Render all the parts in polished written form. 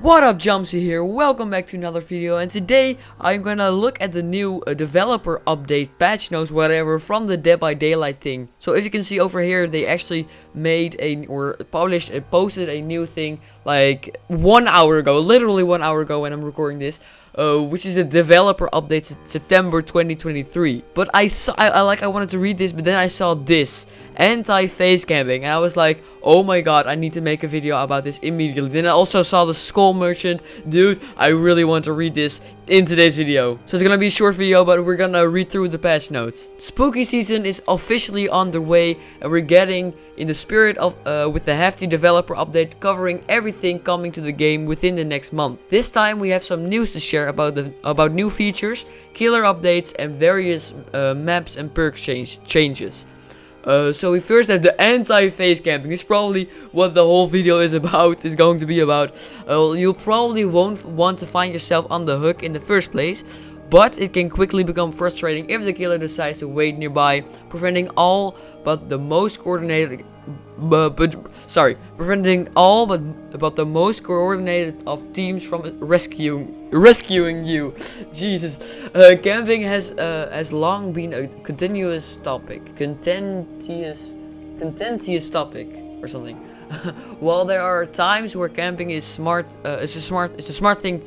What up, Jumzy here, welcome back to another video, and today I'm gonna look at the new developer update, patch notes, whatever, from the Dead by Daylight thing. So if you can see over here, they actually made posted a new thing like 1 hour ago, literally 1 hour ago when I'm recording this. Which is a developer update September 2023. But I wanted to read this, but then I saw this anti-face camping, and I was like, oh my god, I need to make a video about this immediately. Then I also saw the skull merchant. Dude, I really want to read this in today's video. So it's gonna be a short video, but we're gonna read through the patch notes. Spooky season is officially underway, and we're getting in the spirit of with the hefty developer update covering everything coming to the game within the next month. This time we have some news to share about new features, killer updates, and various maps and perks changes. So we first have the anti-face camping. This is probably what the whole video is going to be about. You probably won't want to find yourself on the hook in the first place, but it can quickly become frustrating if the killer decides to wait nearby, preventing all but the most coordinated of teams from rescuing you. Jesus. Camping has long been a contentious topic or something. While there are times where camping is smart, it's a smart thing.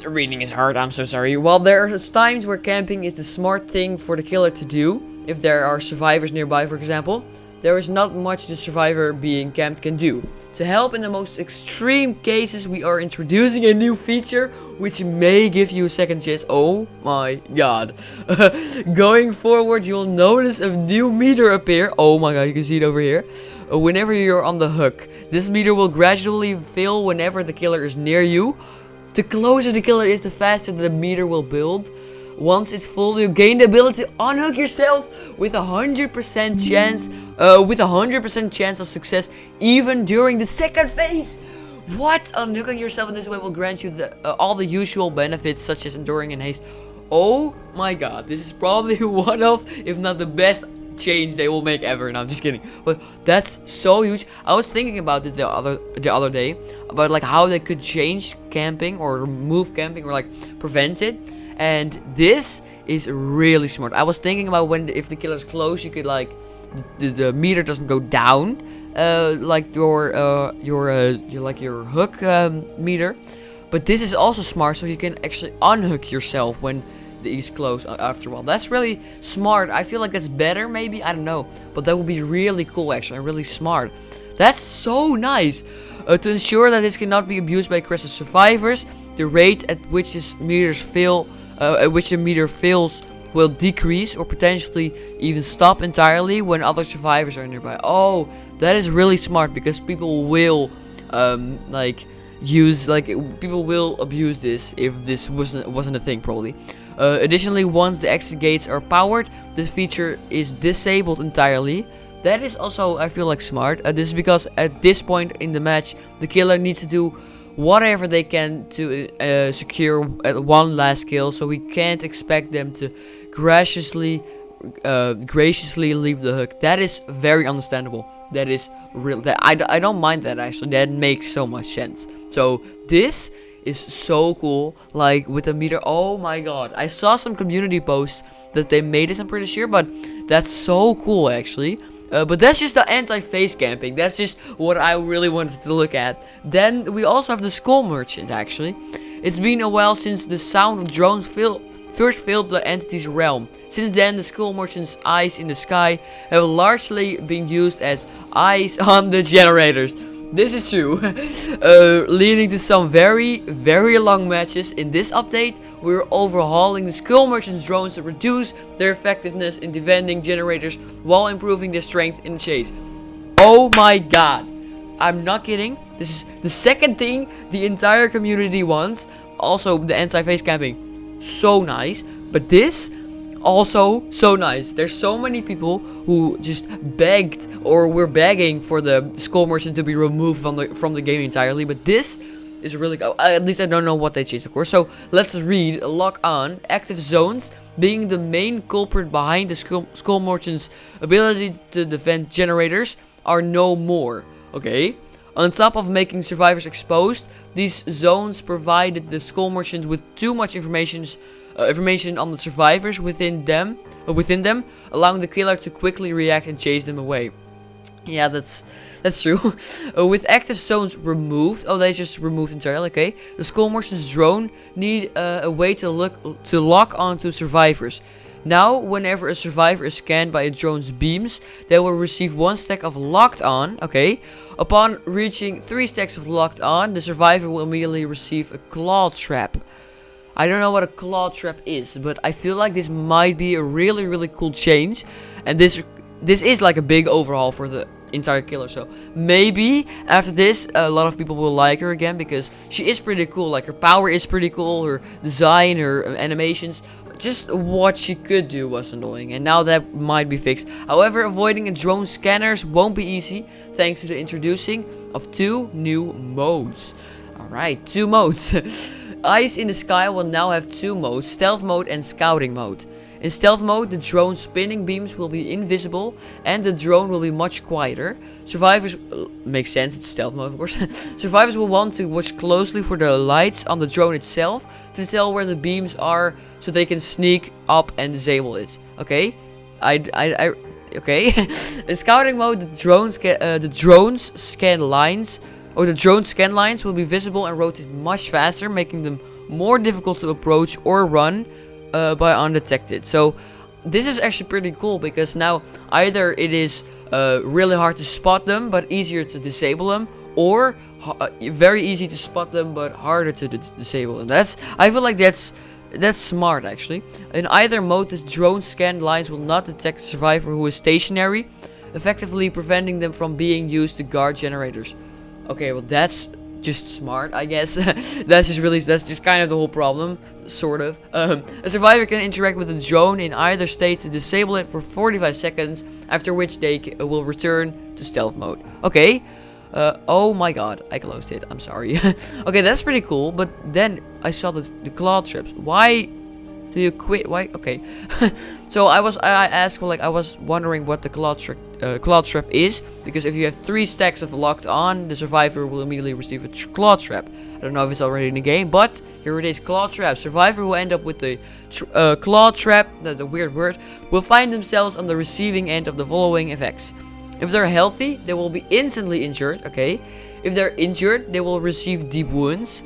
Reading is hard. I'm so sorry. While there are times where camping is the smart thing for the killer to do, if there are survivors nearby, for example, there is not much the survivor being camped can do. To help in the most extreme cases, we are introducing a new feature which may give you a second chance. Oh my god. Going forward, you'll notice a new meter appear. Oh my god, you can see it over here. Whenever you're on the hook, this meter will gradually fill whenever the killer is near you. The closer the killer is, the faster the meter will build. Once it's full, you gain the ability to unhook yourself with 100% chance of success, even during the second phase. What? Unhooking yourself in this way will grant you all the usual benefits, such as enduring and haste. Oh my god, this is probably one of, if not the best change they will make ever. No, I'm just kidding. But that's so huge. I was thinking about it the other day, about like how they could change camping or remove camping or like prevent it. And this is really smart. I was thinking about if the killer's close, you could like the meter doesn't go down, like your hook meter. But this is also smart, so you can actually unhook yourself when he's close after a while. That's really smart. I feel like that's better, maybe, I don't know, but that would be really cool actually, and really smart. That's so nice. To ensure that this cannot be abused by aggressive survivors, the rate at which the meter fills will decrease or potentially even stop entirely when other survivors are nearby. Oh, that is really smart, because people will people will abuse this if this wasn't a thing, probably. Additionally, once the exit gates are powered, this feature is disabled entirely. That is also, I feel like, smart. This is because at this point in the match, the killer needs to do whatever they can to secure one last kill, so we can't expect them to graciously leave the hook. That is very understandable. That is real. I don't mind that actually. That makes so much sense. So this is so cool, like with the meter. Oh my god, I saw some community posts that they made this, I'm pretty sure, but that's so cool actually. But that's just the anti-face camping. That's just what I really wanted to look at. Then we also have the skull merchant actually. It's been a while since the sound of drones first filled the entity's realm. Since then, the skull merchant's eyes in the sky have largely been used as eyes on the generators. This is true, leading to some very, very long matches. In this update, we're overhauling the skull merchant's drones to reduce their effectiveness in defending generators while improving their strength in the chase. Oh my god, I'm not kidding. This is the second thing the entire community wants. Also, the anti-face camping, so nice. But this, also so nice. There's so many people who just begged or were begging for the skull merchant to be removed from the game entirely, but this is really good. At least I don't know what they changed, of course. So let's read. Lock on. Active zones being the main culprit behind the skull merchant's ability to defend generators are no more. Okay. On top of making survivors exposed, these zones provided the skull merchant with too much information on the survivors within them, allowing the killer to quickly react and chase them away. Yeah, that's true. With active zones removed, they just removed entirely. Okay, the skull merchant's drone need a way to lock onto survivors. Now, whenever a survivor is scanned by a drone's beams, they will receive 1 stack of locked on. Okay, upon reaching 3 stacks of locked on, the survivor will immediately receive a claw trap. I don't know what a claw trap is, but I feel like this might be a really cool change, and this is like a big overhaul for the entire killer. So maybe after this, a lot of people will like her again, because she is pretty cool. Like, her power is pretty cool, her design, her animations. Just what she could do was annoying, and now that might be fixed. However, avoiding a drone scanners won't be easy, thanks to the introducing of 2 new modes. Alright, 2 modes. Eyes in the sky will now have 2 modes, stealth mode and scouting mode. In stealth mode, the drone's spinning beams will be invisible and the drone will be much quieter. Survivors, makes sense, it's stealth mode of course. Survivors will want to watch closely for the lights on the drone itself to tell where the beams are, so they can sneak up and disable it. Okay, okay. In scouting mode, the drones scan lines will be visible and rotate much faster, making them more difficult to approach or run by undetected. So this is actually pretty cool, because now either it is really hard to spot them but easier to disable them, or very easy to spot them but harder to disable them. I feel like that's smart actually. In either mode, the drone scanned lines will not detect a survivor who is stationary, effectively preventing them from being used to guard generators. Okay, well that's just smart, I guess. that's just kind of the whole problem, sort of. A survivor can interact with the drone in either state to disable it for 45 seconds, after which they will return to stealth mode. Okay. Oh my god, I closed it. I'm sorry. Okay, that's pretty cool, but then I saw the claw traps. Why do you quit? Why? Okay. So I was wondering what the claw trap is, because if you have 3 stacks of locked on, the survivor will immediately receive a claw trap. I don't know if it's already in the game, but here it is, claw trap. Survivor who end up with the claw trap, the weird word, will find themselves on the receiving end of the following effects. If they're healthy, they will be instantly injured. Okay. If they're injured, they will receive deep wounds.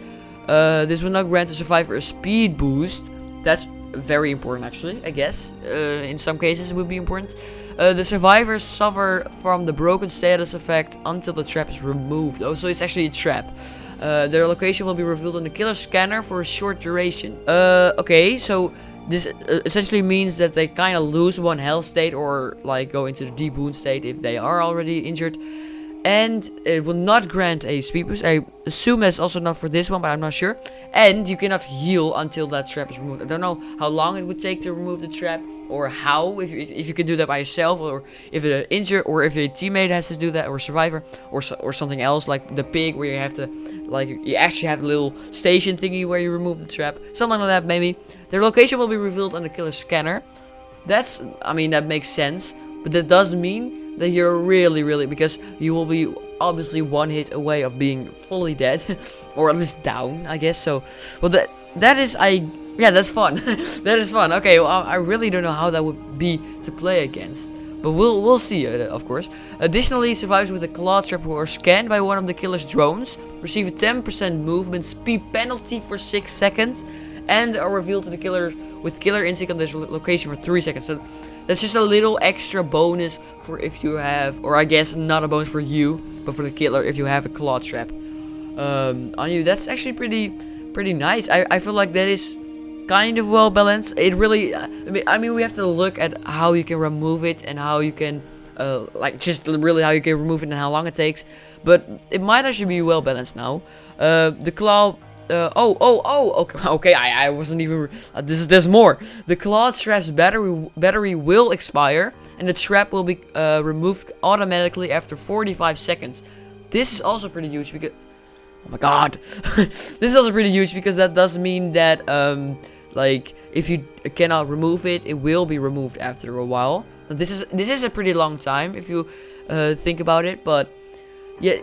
This will not grant the survivor a speed boost. That's very important actually, I guess. In some cases it would be important. The survivors suffer from the broken status effect until the trap is removed. Oh, so it's actually a trap. Their location will be revealed on the killer scanner for a short duration. Okay, so this essentially means that they kind of lose 1 health state, or like go into the deep wound state if they are already injured. And it will not grant a speed boost. I assume that's also not for this one, but I'm not sure. And you cannot heal until that trap is removed. I don't know how long it would take to remove the trap, or how, if you can do that by yourself, or if an injured, or if a teammate has to do that, or survivor, or something else like the pig, where you have to, like, you actually have a little station thingy where you remove the trap, something like that maybe. Their location will be revealed on the killer scanner. I mean, that makes sense, but that does mean that you're really, because you will be obviously 1 hit away of being fully dead, or at least down, I guess. So, well, that's fun. That is fun. Okay, well, I really don't know how that would be to play against, but we'll see, of course. Additionally, survivors with a claw trap who are scanned by one of the killer's drones receive a 10% movement speed penalty for 6 seconds, and are revealed to the killer with killer instinct on this location for 3 seconds. So that's just a little extra bonus for if you have, or I guess not a bonus for you, but for the killer if you have a claw trap on you. That's actually pretty nice. I feel like that is kind of well balanced. It really, I mean, we have to look at how you can remove it, and how you can, just really how you can remove it and how long it takes. But it might actually be well balanced now. The claw. Okay, I wasn't even, there's more. The claw trap's battery will expire, and the trap will be removed automatically after 45 seconds. This is also pretty huge because, oh my god. This is also pretty huge because that does mean that, like, if you cannot remove it, it will be removed after a while. This is a pretty long time if you think about it, but Yeah,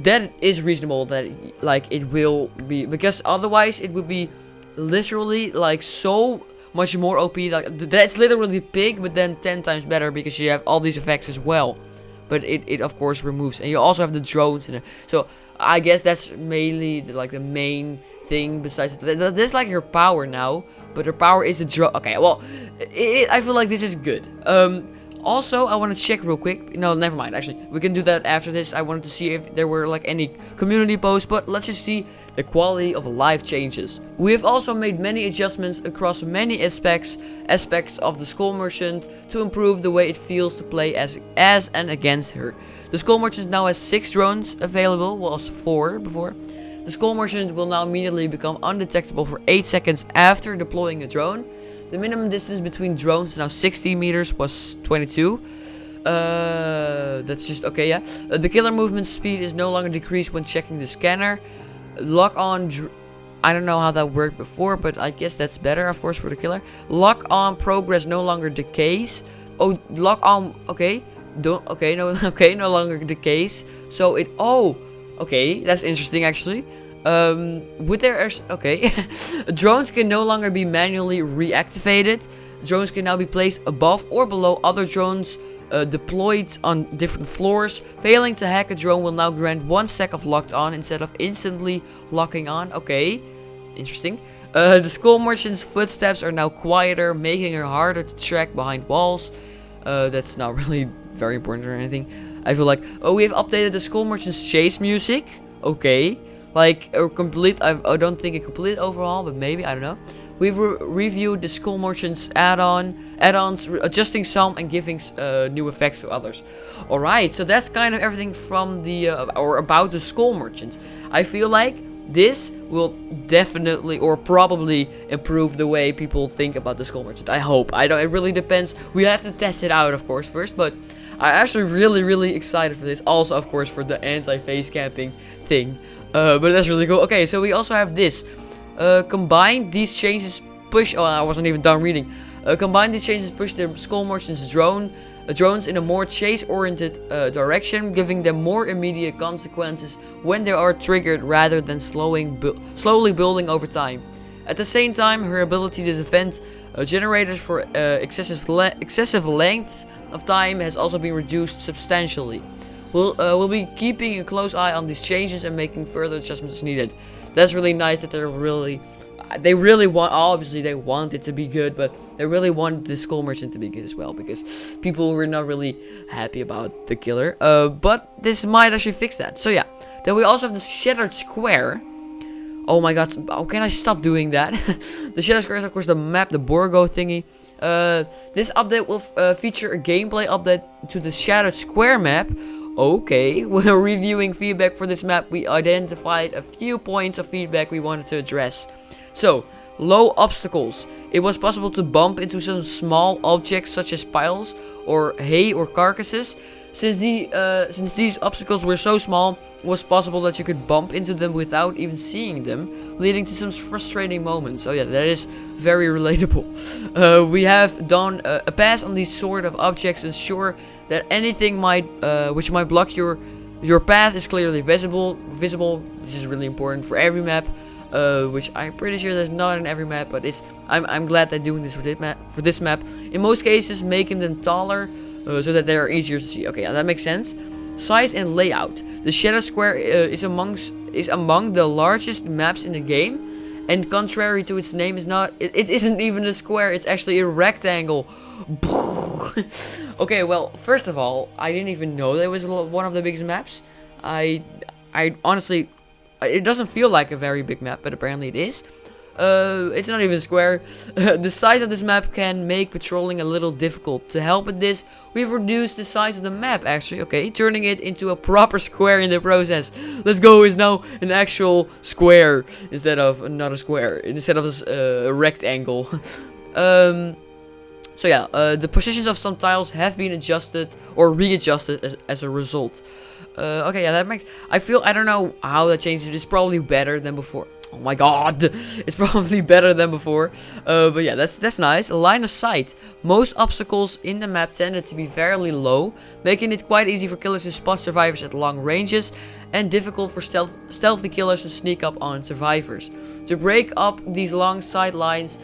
that is reasonable that like it will be, because otherwise it would be literally like so much more OP. Like that's literally pig, but then 10 times better because you have all these effects as well. But it of course removes, and you also have the drones in it. So I guess that's mainly the main thing. Besides that, this is like her power now, but her power is a drone. Okay, well, I feel like this is good. Also, I want to check real quick. No, never mind. Actually, we can do that after this. I wanted to see if there were like any community posts, but let's just see the quality of life changes. We have also made many adjustments across many aspects of the Skull Merchant to improve the way it feels to play as and against her. The Skull Merchant now has 6 drones available, well, was 4 before. The Skull Merchant will now immediately become undetectable for 8 seconds after deploying a drone. The minimum distance between drones is now 60 meters, was 22. That's just okay, yeah. The killer movement speed is no longer decreased when checking the scanner. Lock on, I don't know how that worked before, but I guess that's better, of course, for the killer. Lock on progress no longer decays. Oh, lock on, okay. No, no longer decays. So it, oh, okay, that's interesting actually. Okay. Drones can no longer be manually reactivated. Drones can now be placed above or below other drones deployed on different floors. Failing to hack a drone will now grant 1 sec of locked on instead of instantly locking on. Okay, interesting. The Skull Merchant's footsteps are now quieter, making her harder to track behind walls. That's not really very important or anything. I feel like, oh, we have updated the Skull Merchant's chase music. Okay. Like a complete, I don't think a complete overhaul, but maybe, I don't know. We've reviewed the Skull Merchant's add-ons, adjusting some and giving new effects to others. Alright, so that's kind of everything from the, or about the Skull Merchant. I feel like this will definitely or probably improve the way people think about the Skull Merchant. I hope. I don't, it really depends. We have to test it out, of course, first, but I'm actually really excited for this. Also, of course, for the anti-face camping thing. But that's really cool. Okay, so we also have this. Combine these changes push... Oh, I wasn't even done reading. Combine these changes push the Skull Merchant's drones in a more chase-oriented direction, giving them more immediate consequences when they are triggered rather than slowly building over time. At the same time, her ability to defend generators for excessive lengths of time has also been reduced substantially. We'll be keeping a close eye on these changes and making further adjustments as needed. That's really nice that they really want, obviously they want it to be good, but they really want the Skull Merchant to be good as well, because people were not really happy about the killer. But this might actually fix that. So yeah, then we also have the Shattered Square. Oh my god, oh, can I stop doing that? The Shattered Square is of course the map, the Borgo thingy. This update will feature a gameplay update to the Shattered Square map. Okay, when reviewing feedback for this map, we identified a few points of feedback we wanted to address. So, low obstacles. It was possible to bump into some small objects such as piles or hay or carcasses. Since these obstacles were so small, it was possible that you could bump into them without even seeing them, leading to some frustrating moments. Oh yeah, that is very relatable. We have done a pass on these sort of objects, ensure that anything which might block your path is clearly visible. This is really important for every map, which I'm pretty sure there's not in every map, but I'm glad they're doing this for this map. In most cases, making them taller so that they are easier to see. Okay, yeah, that makes sense. Size and layout. The Shattered Square is among the largest maps in the game, and contrary to its name, it isn't even a square. It's actually a rectangle. Okay, well, first of all, I didn't even know that it was one of the biggest maps. I honestly, it doesn't feel like a very big map, but apparently it is. It's not even a square. The size of this map can make patrolling a little difficult. To help with this, we've reduced the size of the map, actually, okay, turning it into a proper square in the process. Let's go, it's now an actual square instead of another square, instead of a rectangle. So yeah, the positions of some tiles have been adjusted or readjusted as a result. Okay, yeah, that makes, I don't know how that changes. It's probably better than before. Oh my god, it's probably better than before. But yeah, that's nice. A line of sight. Most obstacles in the map tended to be fairly low, making it quite easy for killers to spot survivors at long ranges, and difficult for stealthy killers to sneak up on survivors. To break up these long sight lines,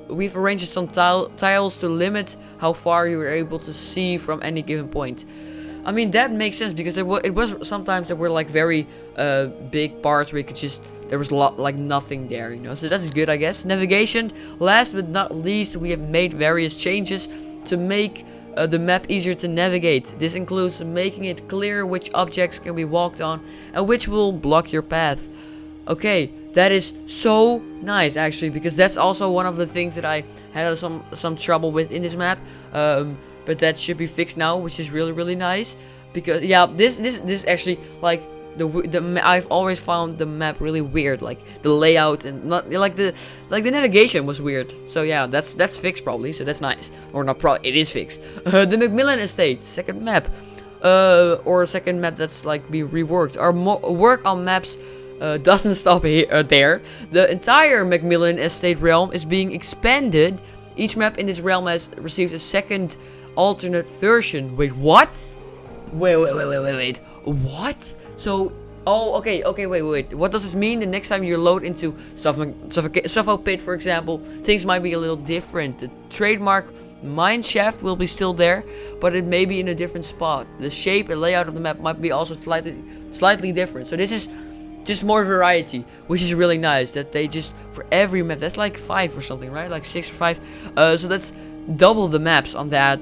we've arranged some tiles to limit how far you were able to see from any given point. I mean, that makes sense because it was sometimes there were like very big parts where you could just, there was like nothing there, you know. So that's good, I guess. Navigation. Last but not least, we have made various changes to make the map easier to navigate. This includes making it clear which objects can be walked on and which will block your path. Okay, that is so nice actually, because that's also one of the things that I had some trouble with in this map. But that should be fixed now, which is really nice. Because yeah, this actually, like, I've always found the map really weird, like the layout and not like the navigation was weird. So yeah, that's fixed probably. So that's nice, or not probably, it is fixed. The Macmillan Estate, second map, or a second map that's like be reworked. Our work on maps doesn't stop here there. The entire Macmillan Estate realm is being expanded. Each map in this realm has received a second alternate version. Wait, what? Wait. What? So, oh, okay, wait. What does this mean? The next time you load into Suffolk Pit, for example, things might be a little different. The trademark mine shaft will be still there, but it may be in a different spot. The shape and layout of the map might be also slightly different. So this is just more variety, which is really nice. That they just, for every map, that's like 5 or something, right? Like 6 or 5. So that's double the maps on that.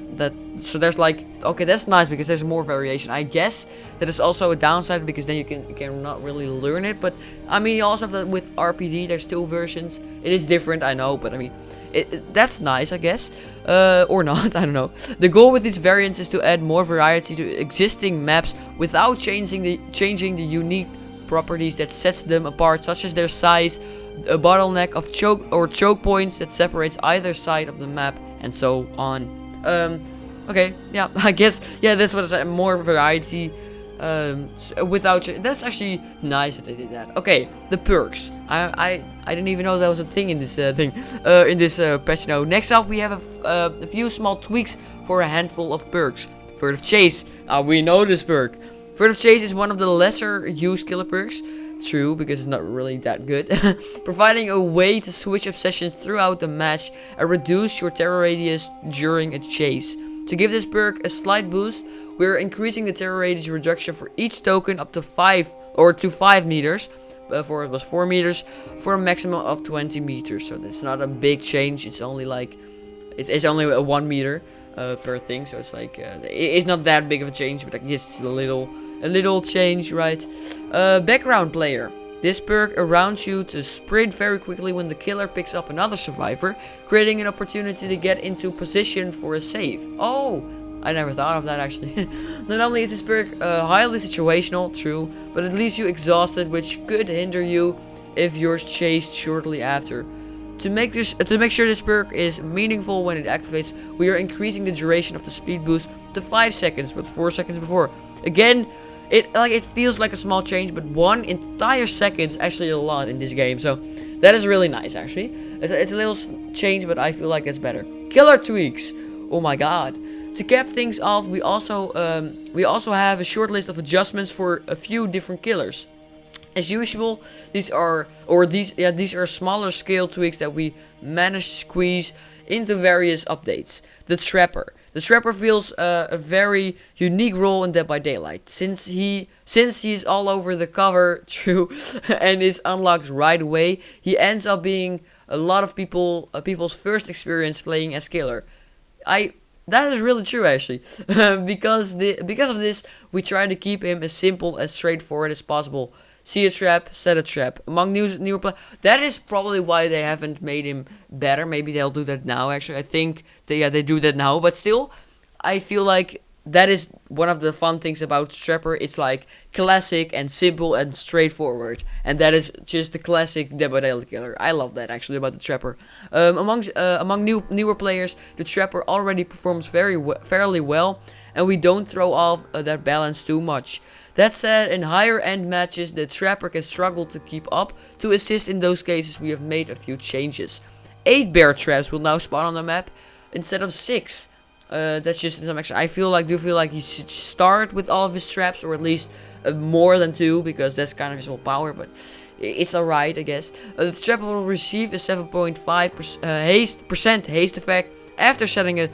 So there's like, okay, that's nice because there's more variation. I guess that is also a downside because then you can not really learn it. But I mean, you also have that with RPD. There's 2 versions. It is different, I know, but I mean, that's nice, I guess, or not. I don't know. The goal with these variants is to add more variety to existing maps without changing the unique properties that sets them apart, such as their size, a bottleneck of choke points that separates either side of the map, and so on. Okay, yeah, I guess, yeah, that's what I said, more variety, that's actually nice that they did that. Okay, the perks. I didn't even know that was a thing in this patch now. Next up, we have a few small tweaks for a handful of perks. Furtive Chase. We know this perk. Furtive Chase is one of the lesser used killer perks. True, because it's not really that good. Providing a way to switch obsessions throughout the match and reduce your terror radius during a chase. To give this perk a slight boost, we're increasing the terror radius reduction for each token up to 5 meters. Before it was 4 meters, for a maximum of 20 meters. So that's not a big change. It's only like, it's only a 1 meter per thing. So it's like, it's not that big of a change, but I guess it's a little change, right? Background player. This perk allows you to sprint very quickly when the killer picks up another survivor, creating an opportunity to get into position for a save. Oh, I never thought of that actually. Not only is this perk highly situational, true, but it leaves you exhausted, which could hinder you if you're chased shortly after. To make sure this perk is meaningful when it activates, we are increasing the duration of the speed boost to 5 seconds, but 4 seconds before. Again, it feels like a small change, but 1 entire second is actually a lot in this game. So that is really nice actually. It's a little change, but I feel like it's better. Killer tweaks. Oh my god. To cap things off, we also have a short list of adjustments for a few different killers. As usual, these are smaller scale tweaks that we managed to squeeze into various updates. The Trapper. The Trapper feels a very unique role in Dead by Daylight, since he's all over the cover, true, and is unlocked right away. He ends up being a lot of people's first experience playing as killer. That is really true actually, because of this, we try to keep him as simple as straightforward as possible. See a trap, set a trap. Among newer players, that is probably why they haven't made him better. Maybe they'll do that now. Actually, I think they do that now. But still, I feel like that is one of the fun things about Trapper. It's like classic and simple and straightforward, and that is just the classic Dead by Daylight killer. I love that actually about the Trapper. Among newer players, the Trapper already performs fairly well, and we don't throw off that balance too much. That said, in higher end matches, the trapper can struggle to keep up. To assist in those cases, we have made a few changes. 8 bear traps will now spawn on the map instead of 6. That's just some extra. I do feel like you should start with all of his traps, or at least more than 2, because that's kind of his whole power, but it's alright, I guess. The trap will receive a 7.5% haste effect after setting a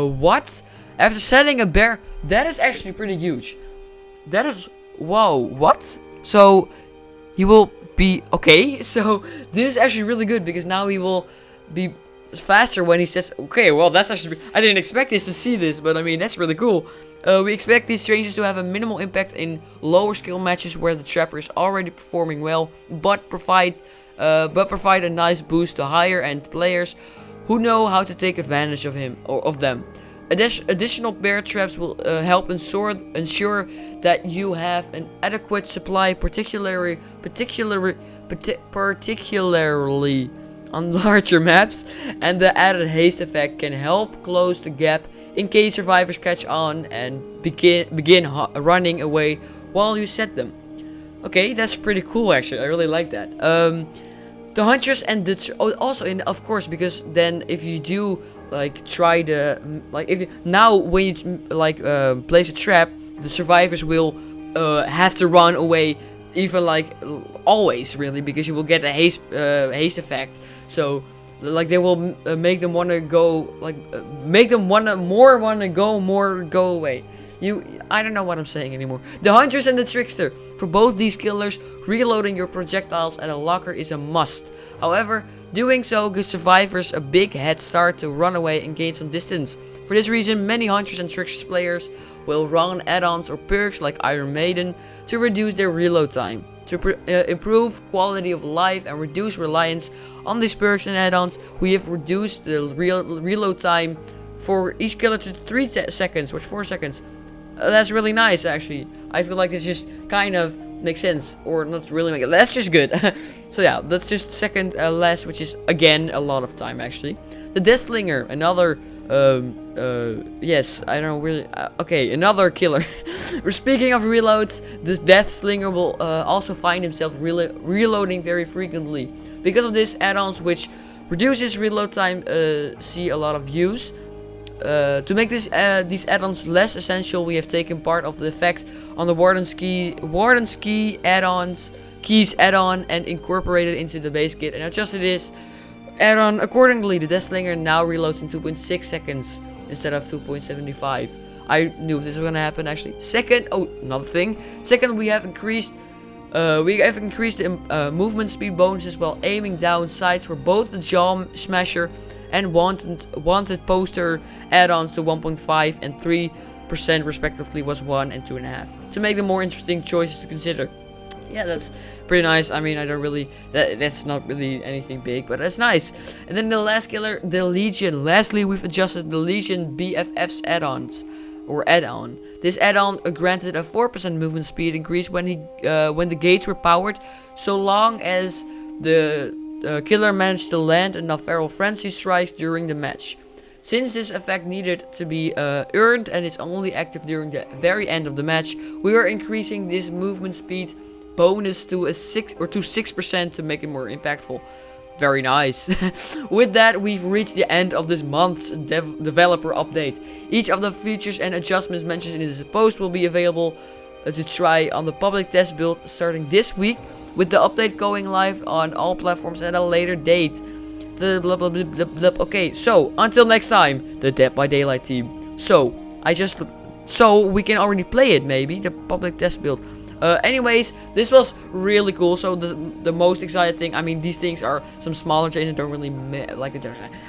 what? After setting a bear. That is actually pretty huge. That is, whoa, what? So he will be okay. So this is actually really good, because now he will be faster when he says, okay, well, that's actually, I didn't expect this to see this, but I mean, that's really cool. We expect these changes to have a minimal impact in lower skill matches where the trapper is already performing well, but provide a nice boost to higher end players who know how to take advantage of him or of them. Additional bear traps will help ensure that you have an adequate supply, particularly on larger maps, and the added haste effect can help close the gap in case survivors catch on and begin running away while you set them. Okay, that's pretty cool actually. I really like that. The hunters and the of course, because then if you do like try to when you place a trap, the survivors will have to run away, even always, really, because you will get a haste effect. So they will make them want to go, go away. I don't know what I'm saying anymore. The hunters and the trickster. For both these killers, reloading your projectiles at a locker is a must. However, doing so gives survivors a big head start to run away and gain some distance. For this reason, many hunters and trickster players will run add-ons or perks like Iron Maiden to reduce their reload time. To improve quality of life and reduce reliance on these perks and add-ons, we have reduced the reload time for each killer to 3 seconds, which 4 seconds. That's really nice, actually. I feel like it just kind of makes sense, or not really make it. That's just good. So yeah, that's just second less, which is again a lot of time actually. The Deathslinger, another yes, I don't really. Okay, another killer. Speaking of reloads, this Deathslinger will also find himself reloading very frequently. Because of this, add-ons which reduces reload time see a lot of use. To make these add-ons less essential, we have taken part of the effect on the Warden's Key add-on and incorporated into the base kit and adjusted this add-on accordingly. The Deathslinger now reloads in 2.6 seconds instead of 2.75. I knew this was gonna happen actually. Second, another thing. Second, we have increased the movement speed bonuses while aiming down sights for both the Jaw Smasher and wanted poster add-ons to 1.5 and 3% respectively was 1 and 2.5 to make them more interesting choices to consider. Yeah, that's pretty nice. I mean, I don't really, that's not really anything big, but that's nice. And then the last killer, the Legion. Lastly, we've adjusted the Legion BFF's add-ons or add-on. This add-on granted a 4% movement speed increase when the gates were powered, so long as the killer managed to land enough feral frenzy strikes during the match. Since this effect needed to be earned and is only active during the very end of the match, we are increasing this movement speed bonus to 6% to make it more impactful. Very nice. With that, we've reached the end of this month's developer update. Each of the features and adjustments mentioned in this post will be available to try on the public test build starting this week, with the update going live on all platforms at a later date. Okay, so until next time, the Dead by Daylight team. So we can already play it, maybe, the public test build. Anyways, this was really cool. So the most exciting thing, I mean, these things are some smaller changes. Don't really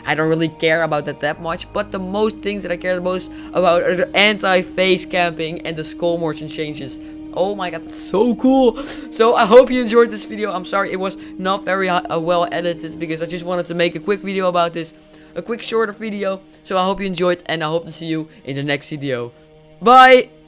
I don't really care about that much. But the most things that I care the most about are the anti-face camping and the skull motion changes. Oh my god, that's so cool. So I hope you enjoyed this video. I'm sorry it was not very well edited, because I just wanted to make a quick video about this, a quick shorter video. So I hope you enjoyed, and I hope to see you in the next video. Bye.